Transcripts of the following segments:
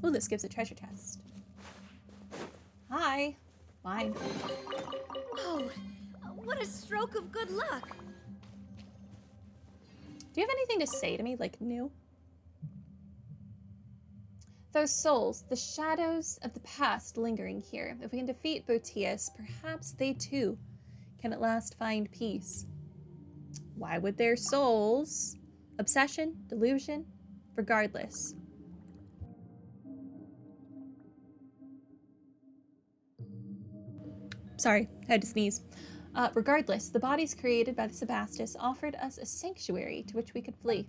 Oh, this gives a treasure chest. Hi. Fine. Oh, what a stroke of good luck. Do you have anything to say to me, like new? Those souls, the shadows of the past lingering here. If we can defeat Botius, perhaps they too can at last find peace. Why would their souls? Obsession? Delusion? Regardless. Sorry, I had to sneeze. Regardless, the bodies created by the Sebastus offered us a sanctuary to which we could flee.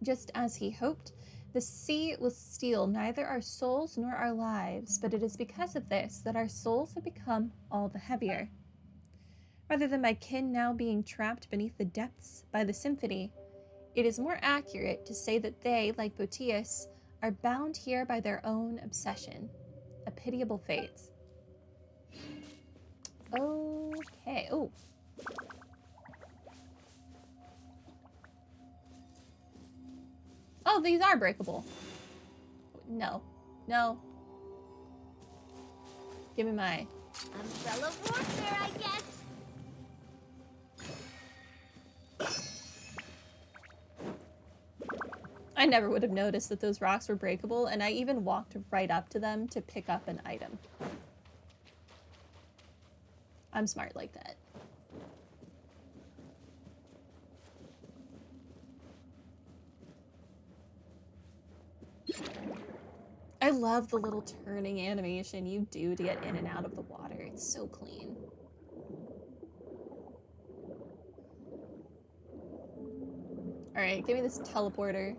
Just as he hoped, the sea will steal neither our souls nor our lives, but it is because of this that our souls have become all the heavier. Rather than my kin now being trapped beneath the depths by the symphony, it is more accurate to say that they, like Botius, are bound here by their own obsession. A pitiable fate. Okay. Oh. Oh, these are breakable. No. No. Give me my... Umbrella warfare, I guess. I never would have noticed that those rocks were breakable, and I even walked right up to them to pick up an item. I'm smart like that. I love the little turning animation you do to get in and out of the water. It's so clean. Alright, give me this teleporter.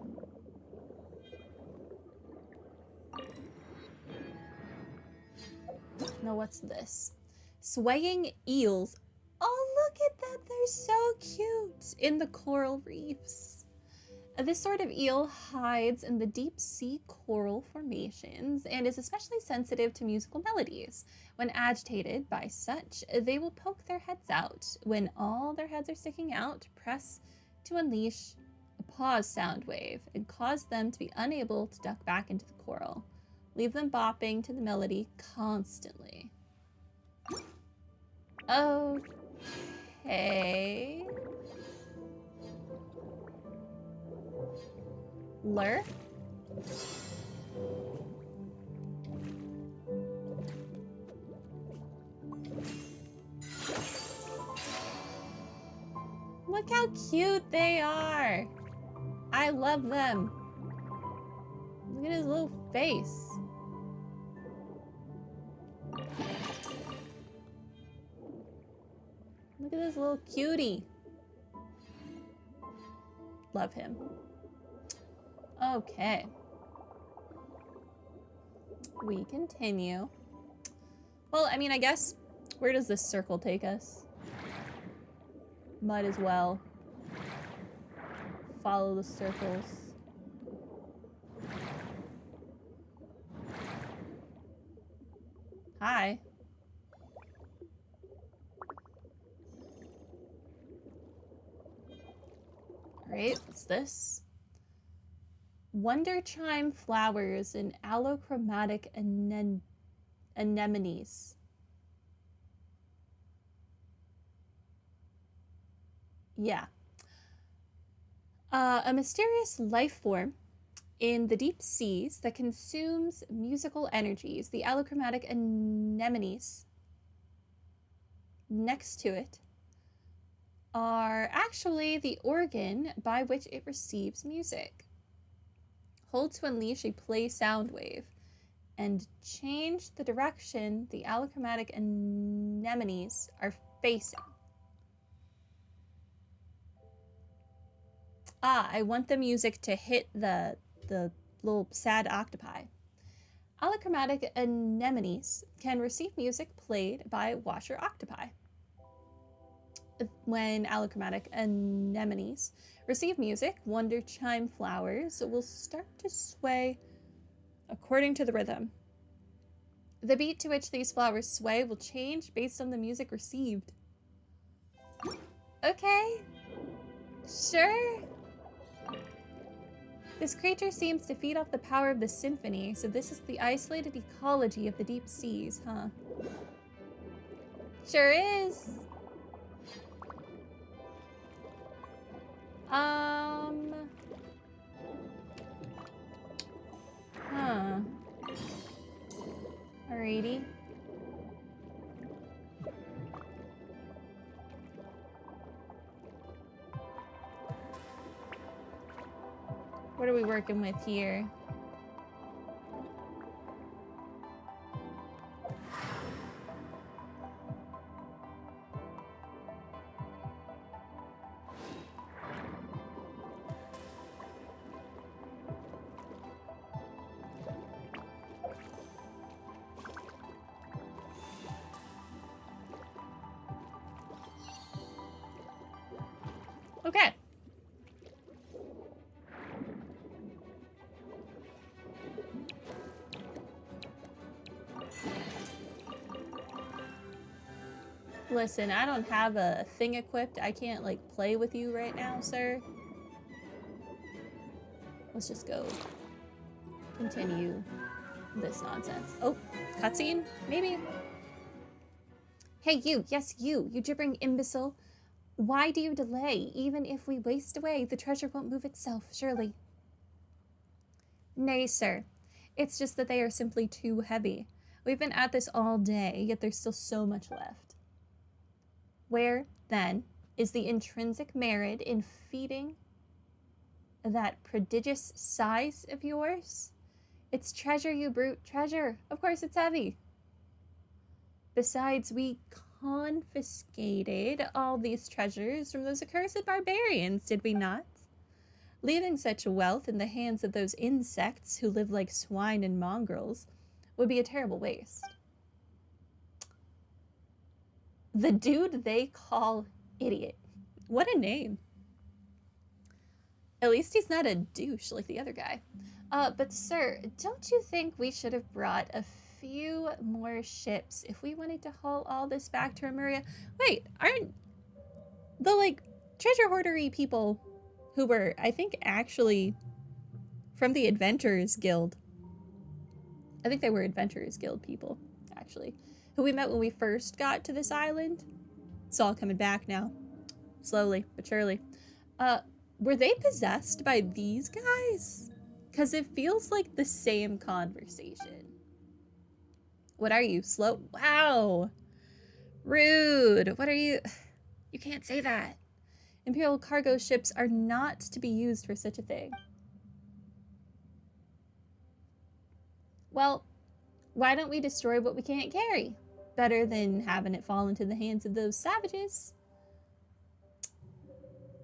Now what's this? Swaying eels. Oh, look at that. They're so cute in the coral reefs. This sort of eel hides in the deep sea coral formations and is especially sensitive to musical melodies. When agitated by such, they will poke their heads out. When all their heads are sticking out, press to unleash a pause sound wave and cause them to be unable to duck back into the coral. Leave them bopping to the melody constantly. Okay. Lure? Look how cute they are. I love them. Look at his little face. Look at this little cutie. Love him. Okay. We continue. Well, I mean, I guess, where does this circle take us? Might as well follow the circles. Hi. Alright, what's this? Wonder chime flowers and allochromatic anemones. Yeah. A mysterious life form in the deep seas that consumes musical energies. The allochromatic anemones next to it are actually the organ by which it receives music. Hold to unleash a play sound wave and change the direction the allochromatic anemones are facing. I want the music to hit the little sad octopi. Allochromatic anemones can receive music played by washer octopi. When allochromatic anemones receive music, wonder chime flowers will start to sway according to the rhythm. The beat to which these flowers sway will change based on the music received. Okay, sure. This creature seems to feed off the power of the symphony, so this is the isolated ecology of the deep seas, huh? Sure is. Huh. Alrighty. What are we working with here? Okay. Listen, I don't have a thing equipped. I can't, like, play with you right now, sir. Let's just go continue this nonsense. Oh, cutscene? Maybe? Hey, you. Yes, you. You gibbering imbecile. Why do you delay? Even if we waste away, the treasure won't move itself, surely. Nay, sir. It's just that they are simply too heavy. We've been at this all day, yet there's still so much left. Where, then, is the intrinsic merit in feeding that prodigious size of yours? It's treasure, you brute, treasure. Of course it's heavy. Besides, we confiscated all these treasures from those accursed barbarians, did we not? Leaving such wealth in the hands of those insects who live like swine and mongrels would be a terrible waste. The dude they call idiot. What a name. At least he's not a douche like the other guy. But sir, don't you think we should have brought a few more ships if we wanted to haul all this back to Remuria? Wait, aren't the, like, treasure hoardery people who were, I think, actually from the Adventurers Guild. I think they were Adventurers Guild people, actually, who we met when we first got to this island. It's all coming back now, slowly but surely. Were they possessed by these guys? Because it feels like the same conversation. What are you, slow? Wow. Rude. What are you? You can't say that. Imperial cargo ships are not to be used for such a thing. Well, why don't we destroy what we can't carry? Better than having it fall into the hands of those savages.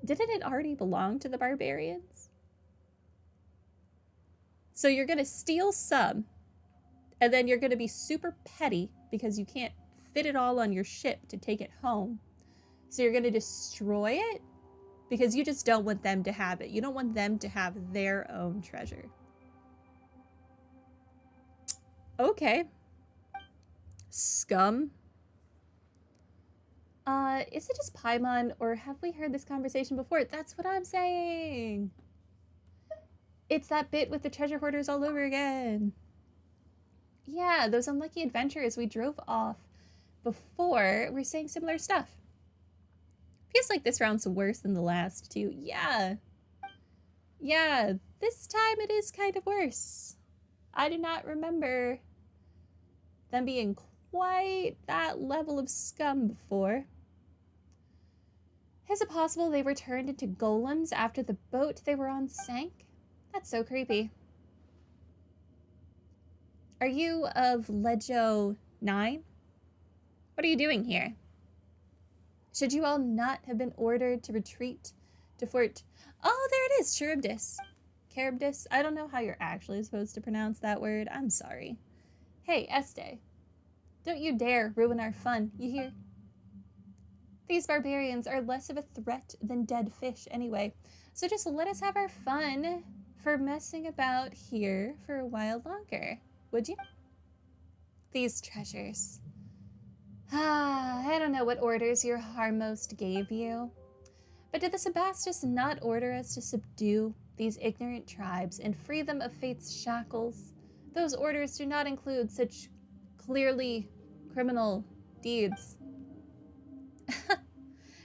Didn't it already belong to the barbarians? So you're going to steal some, and then you're going to be super petty because you can't fit it all on your ship to take it home. So you're going to destroy it because you just don't want them to have it. You don't want them to have their own treasure. Okay. Scum. Is it just Paimon, or have we heard this conversation before? That's what I'm saying. It's that bit with the treasure hoarders all over again. Yeah, those unlucky adventurers we drove off before were saying similar stuff. Feels like this round's worse than the last two. Yeah. Yeah, this time it is kind of worse. I do not remember them being quite that level of scum before. Is it possible they were turned into golems after the boat they were on sank? That's so creepy. Are you of Legio 9? What are you doing here? Should you all not have been ordered to retreat to Fort... Oh, there it is, Charybdis. Charybdis? I don't know how you're actually supposed to pronounce that word. I'm sorry. Hey, Este. Don't you dare ruin our fun, you hear? These barbarians are less of a threat than dead fish anyway, so just let us have our fun for messing about here for a while longer, would you? These treasures. I don't know what orders your Harmost gave you, but did the Sebastus not order us to subdue these ignorant tribes and free them of fate's shackles. Those orders do not include such clearly criminal deeds.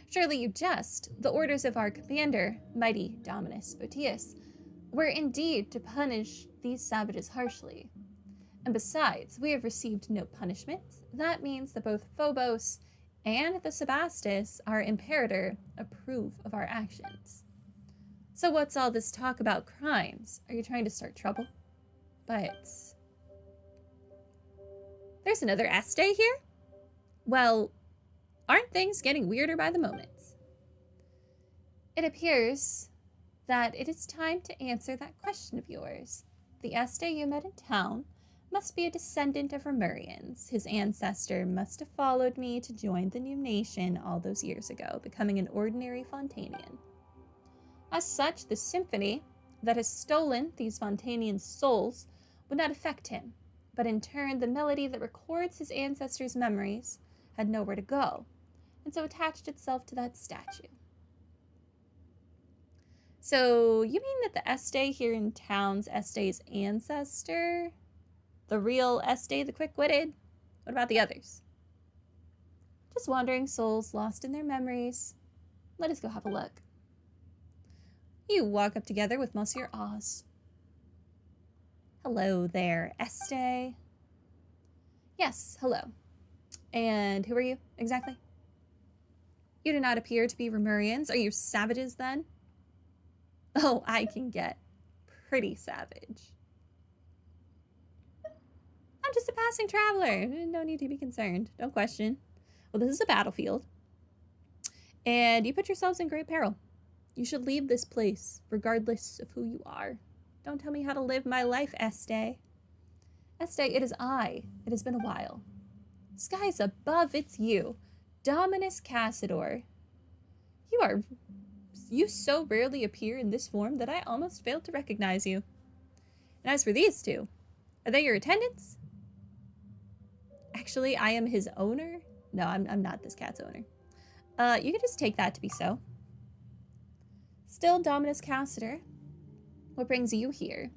Surely you jest. The orders of our commander, mighty Dominus Botius, were indeed to punish these savages harshly. And besides, we have received no punishment. That means that both Phobos and the Sebastus, our imperator, approve of our actions. So what's all this talk about crimes? Are you trying to start trouble? But there's another Este here? Well, aren't things getting weirder by the moment? It appears that it is time to answer that question of yours. The Este you met in town must be a descendant of Remurians. His ancestor must have followed me to join the new nation all those years ago, becoming an ordinary Fontanian. As such, the symphony that has stolen these Fontanians' souls would not affect him, but in turn, the melody that records his ancestors' memories had nowhere to go, and so attached itself to that statue. So, you mean that the Este here in town's Este's ancestor? The real Este, the quick-witted? What about the others? Just wandering souls lost in their memories. Let us go have a look. You walk up together with Monsieur Oz. Hello there, Este. Yes, hello. And who are you, exactly? You do not appear to be Remurians. Are you savages, then? Oh, I can get pretty savage. I'm just a passing traveler. No need to be concerned. Don't question. Well, this is a battlefield. And you put yourselves in great peril. You should leave this place, regardless of who you are. Don't tell me how to live my life, Este. Este, it is I. It has been a while. Skies above, it's you. Dominus Cassador. You so rarely appear in this form that I almost failed to recognize you. And as for these two, are they your attendants? Actually, I am his owner. No, I'm not this cat's owner. You can just take that to be so. Still, Dominus Cassador, what brings you here?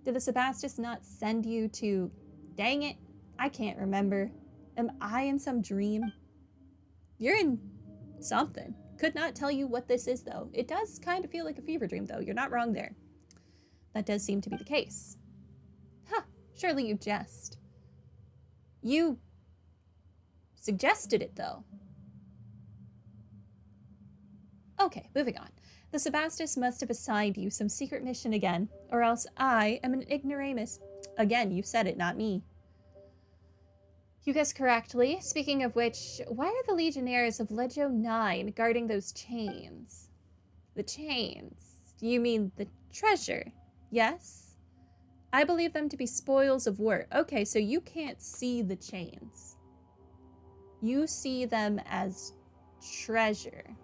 Did the Sebastus not send you to... Dang it, I can't remember. Am I in some dream? You're in something. Could not tell you what this is, though. It does kind of feel like a fever dream, though. You're not wrong there. That does seem to be the case. Huh, surely you jest. You suggested it, though. Okay, moving on. The Sebastus must have assigned you some secret mission again, or else I am an ignoramus. Again, you said it, not me. You guessed correctly. Speaking of which, why are the Legionnaires of Legio 9 guarding those chains? The chains? You mean the treasure? Yes? I believe them to be spoils of war. Okay, so you can't see the chains. You see them as treasure.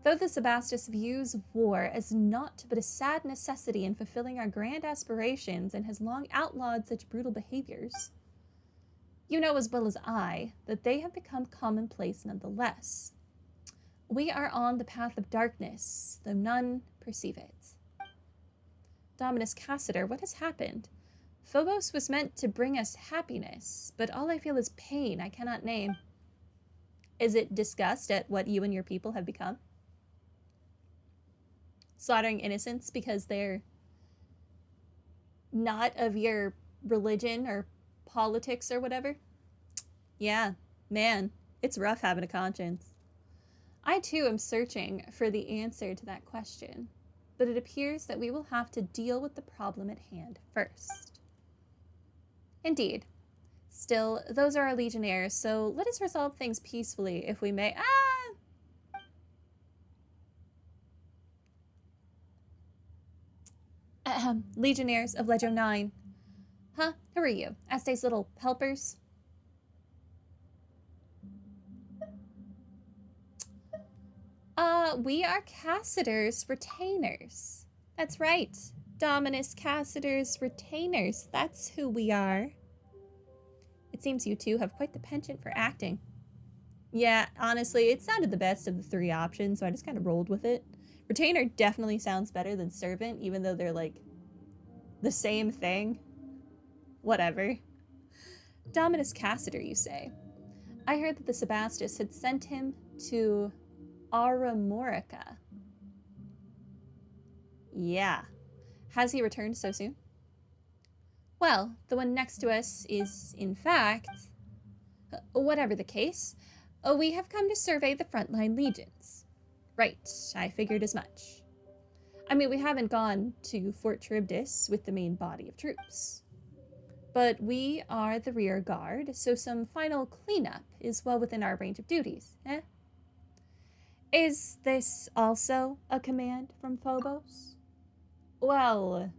Though the Sebastus views war as naught but a sad necessity in fulfilling our grand aspirations and has long outlawed such brutal behaviors, you know as well as I that they have become commonplace nonetheless. We are on the path of darkness, though none perceive it. Dominus Cassador, what has happened? Phobos was meant to bring us happiness, but all I feel is pain I cannot name. Is it disgust at what you and your people have become? Slaughtering innocents because they're not of your religion or politics or whatever? Yeah, man, it's rough having a conscience. I too am searching for the answer to that question, but it appears that we will have to deal with the problem at hand first. Indeed. Still, those are our legionnaires, so let us resolve things peacefully if we may. Legionnaires of Legio 9. Huh? Who are you? Este's little helpers? We are Cassador's retainers. That's right. Dominus Cassador's retainers. That's who we are. It seems you two have quite the penchant for acting. Yeah, honestly, it sounded the best of the three options, so I just kind of rolled with it. Retainer definitely sounds better than servant, even though they're like the same thing. Whatever. Dominus Cassiter, you say? I heard that the Sebastus had sent him to Aramorica. Yeah. Has he returned so soon? Well, the one next to us is, in fact, whatever the case, we have come to survey the frontline legions. Right, I figured as much. I mean, we haven't gone to Fort Charybdis with the main body of troops. But we are the rear guard, so some final cleanup is well within our range of duties, eh? Is this also a command from Phobos? Well,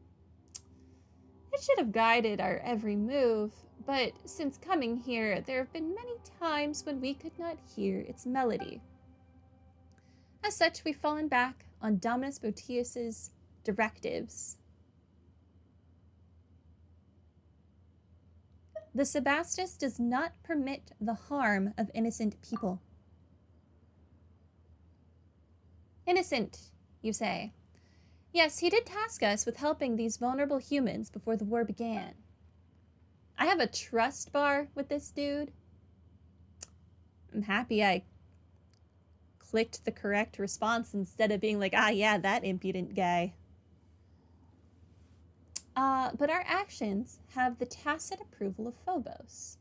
it should have guided our every move, but since coming here, there have been many times when we could not hear its melody. As such, we've fallen back on Dominus Botius's directives. The Sebastus does not permit the harm of innocent people. Innocent, you say? Yes, he did task us with helping these vulnerable humans before the war began. I have a trust bar with this dude. I'm happy I clicked the correct response instead of being like, ah, yeah, that impudent guy. But our actions have the tacit approval of Phobos.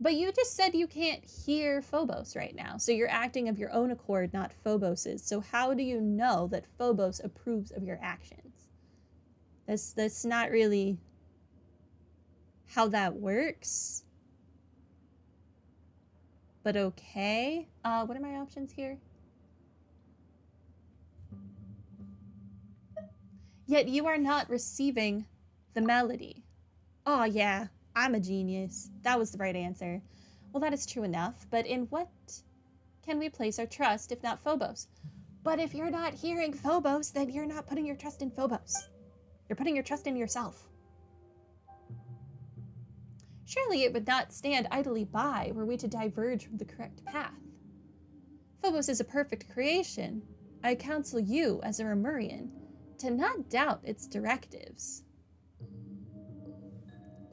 But you just said you can't hear Phobos right now, so you're acting of your own accord, not Phobos's. So how do you know that Phobos approves of your actions? That's not really how that works. But okay. What are my options here? Yet you are not receiving the melody. Oh, yeah, I'm a genius. That was the right answer. Well, that is true enough, but in what can we place our trust if not Phobos? But if you're not hearing Phobos, then you're not putting your trust in Phobos. You're putting your trust in yourself. Surely it would not stand idly by were we to diverge from the correct path. Phobos is a perfect creation. I counsel you, as a Remurian, to not doubt its directives.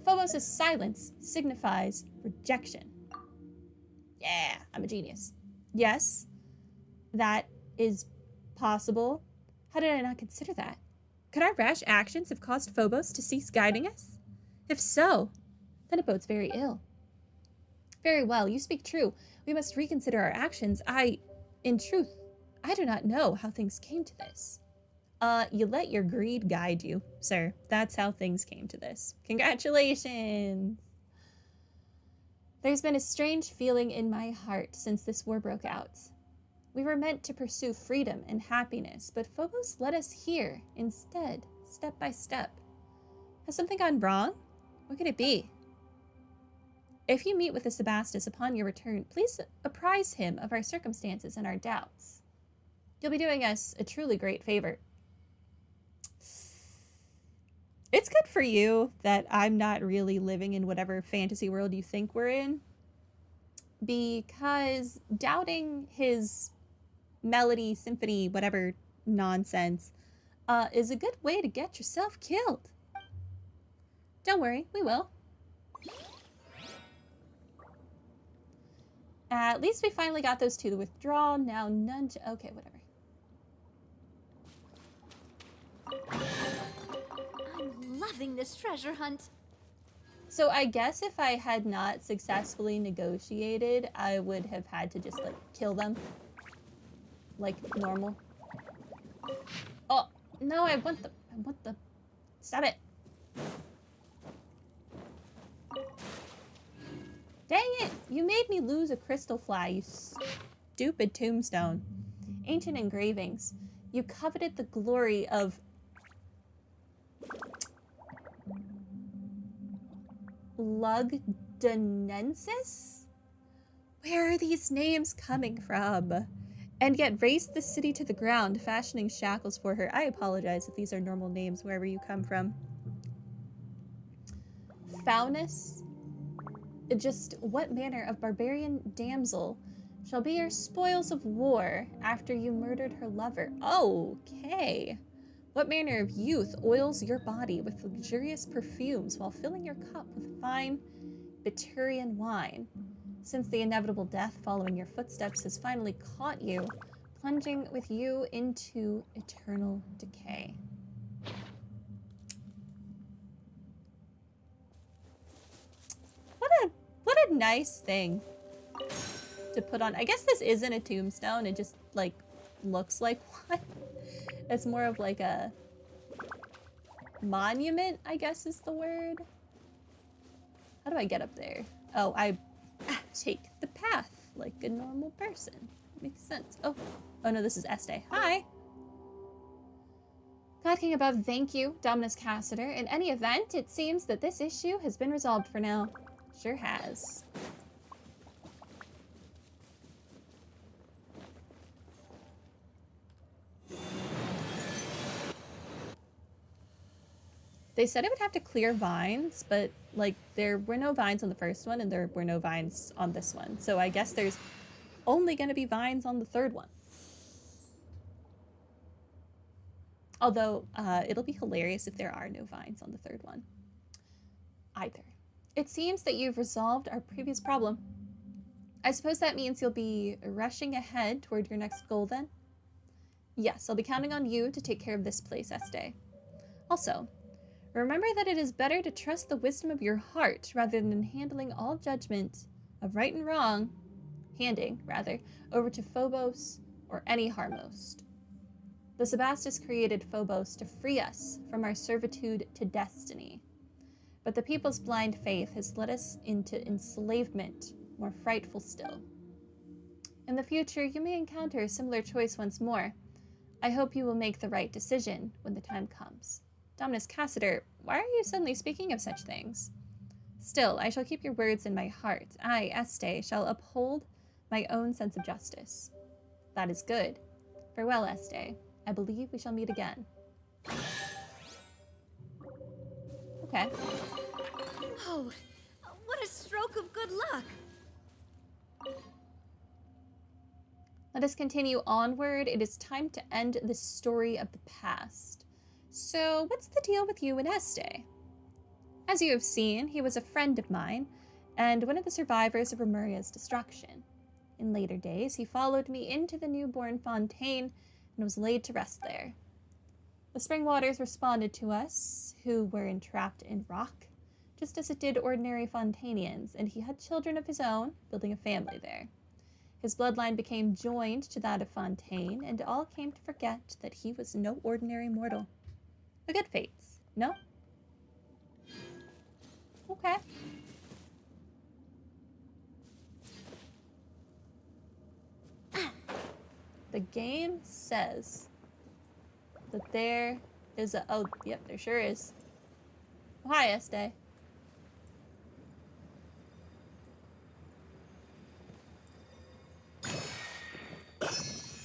Phobos' silence signifies rejection. Yeah, I'm a genius. Yes, that is possible. How did I not consider that? Could our rash actions have caused Phobos to cease guiding us? If so, then it bodes very ill. Very well, you speak true. We must reconsider our actions. In truth, I do not know how things came to this. You let your greed guide you, sir. That's how things came to this. Congratulations! There's been a strange feeling in my heart since this war broke out. We were meant to pursue freedom and happiness, but Phobos led us here instead, step by step. Has something gone wrong? What could it be? If you meet with the Sebastus upon your return, please apprise him of our circumstances and our doubts. You'll be doing us a truly great favor. It's good for you that I'm not really living in whatever fantasy world you think we're in, because doubting his melody, symphony, whatever nonsense, is a good way to get yourself killed. Don't worry, we will. At least we finally got those two to withdraw. Now none to... Okay, whatever. I'm loving this treasure hunt. So I guess if I had not successfully negotiated, I would have had to just, like, kill them. Like normal. Oh, no, I want the... Stop it. Dang it! You made me lose a crystal fly, you stupid tombstone. Ancient engravings. You coveted the glory of... Lugdunensis? Where are these names coming from? And yet razed the city to the ground, fashioning shackles for her. I apologize if these are normal names wherever you come from. Faunus Just what manner of barbarian damsel shall be your spoils of war after you murdered her lover? Okay. What manner of youth oils your body with luxurious perfumes while filling your cup with fine Biturian wine? Since the inevitable death following your footsteps has finally caught you, plunging with you into eternal decay. What a nice thing to put on. I guess this isn't a tombstone, it just like looks like one. It's more of like a monument, I guess is the word. How do I get up there? Oh, I take the path like a normal person. Makes sense. Oh no, this is Este. Hi. God King above, thank you, Dominus Cassiter. In any event, it seems that this issue has been resolved for now. Sure has. They said I would have to clear vines, but like there were no vines on the first one and there were no vines on this one. So I guess there's only going to be vines on the third one. Although it'll be hilarious if there are no vines on the third one either. It seems that you've resolved our previous problem. I suppose that means you'll be rushing ahead toward your next goal then? Yes, I'll be counting on you to take care of this place, Este. Also, remember that it is better to trust the wisdom of your heart rather than handling all judgment of right and wrong, over to Phobos or any Harmost. The Sebastus created Phobos to free us from our servitude to destiny. But the people's blind faith has led us into enslavement, more frightful still. In the future, you may encounter a similar choice once more. I hope you will make the right decision when the time comes. Dominus Cassiter, why are you suddenly speaking of such things? Still, I shall keep your words in my heart. I, Este, shall uphold my own sense of justice. That is good. Farewell, Este. I believe we shall meet again. Okay. Oh, what a stroke of good luck! Let us continue onward. It is time to end the story of the past. So, what's the deal with you and Este? As you have seen, he was a friend of mine, and one of the survivors of Remuria's destruction. In later days, he followed me into the newborn fontaine and was laid to rest there. The spring waters responded to us, who were entrapped in rock, just as it did ordinary Fontanians, and he had children of his own, building a family there. His bloodline became joined to that of Fontaine, and all came to forget that he was no ordinary mortal. A good fate, no? Okay. The game says that there is a... Oh, yep, there sure is. Oh, hi, Este.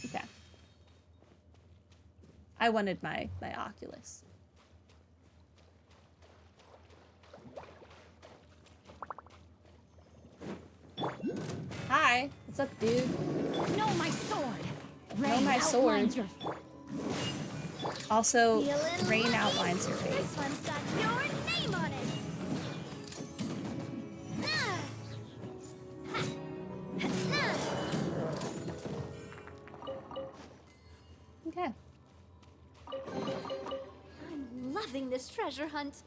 Okay. I wanted my Oculus. Hi, what's up, dude? No, my sword! No, my sword. Also, rain outlines your face. This one's got your name on it! Okay. I'm loving this treasure hunt.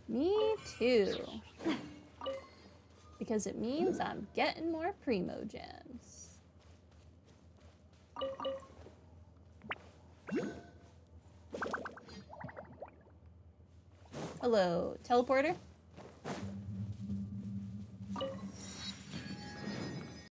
Me too. Because it means I'm getting more primo gems. Hello, teleporter.